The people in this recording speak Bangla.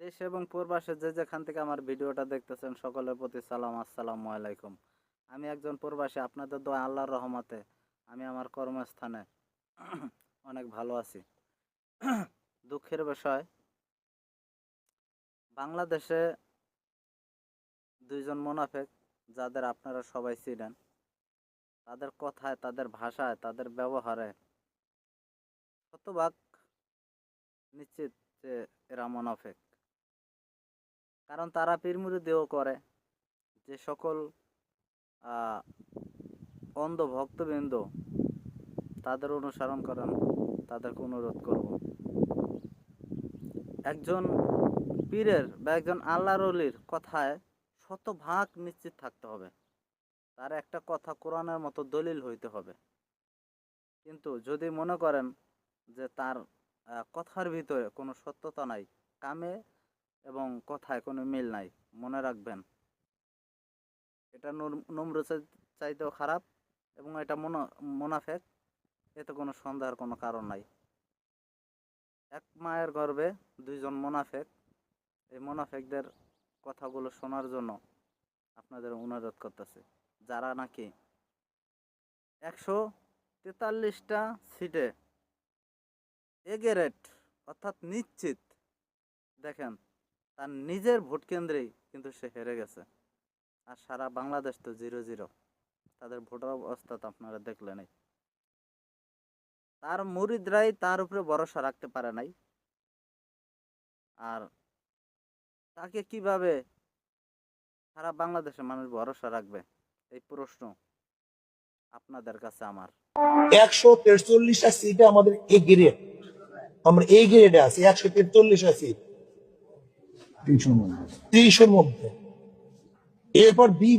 দেশ এবং প্রবাসে যে যেখান থেকে আমার ভিডিওটা দেখতেছেন সকলের প্রতি সালাম, আসসালামু আলাইকুম। আমি একজন প্রবাসী, আপনাদের দোয়া আল্লাহর রহমতে আমি আমার কর্মস্থানে অনেক ভালো আছি। দুঃখের বিষয়, বাংলাদেশে দুইজন মোনাফেক, যাদের আপনারা সবাই চিনেন, তাদের কথায়, তাদের ভাষায়, তাদের ব্যবহারে শতভাগ নিশ্চিত যে এরা মোনাফেক। কারণ তারা পীরমুরিদিও করে। যে সকল আহ, অন্ধ ভক্তবৃন্দ তাদের অনুসরণ করেন, তাদেরকে অনুরোধ করব, একজন পীরের বা একজন আল্লাহর ওলির কথায় শতভাগ নিশ্চিত থাকতে হবে। তার একটা কথা কোরআনের মতো দলিল হইতে হবে। কিন্তু যদি মনে করেন যে তার কথার ভিতরে কোনো সত্যতা নাই, কামে এবং কথায় কোনো মিল নাই, মনে রাখবেন এটা নমরুদের চাইতেও খারাপ এবং এটা মোনাফেক। এতে কোনো সন্দেহের কোনো কারণ নাই। এক মায়ের গর্ভে দুইজন মোনাফেক। এই মোনাফেকদের কথাগুলো শোনার জন্য আপনাদের অনুরোধ করতেছে, যারা নাকি 143টা সিটে এগেরেট অর্থাৎ নিশ্চিত, দেখেন তার নিজের ভোট কেন্দ্রেই কিন্তু সে হেরে গেছে। আর সারা বাংলাদেশ তো 0-0, তাদের ভোটার অবস্থা তো আপনারা দেখলেনই। তার মুরিদরাই তার উপরে ভরসা রাখতে পারে নাই। আর তাকে কিভাবে সারা বাংলাদেশের মানুষ ভরসা রাখবে, এই প্রশ্ন আপনাদের কাছে আমার। 143টা সিটে আমাদের এ গ্রেড, আমরা এই গ্রেডে আছি 143টা সিট 30-এর মধ্যে। এরপর বি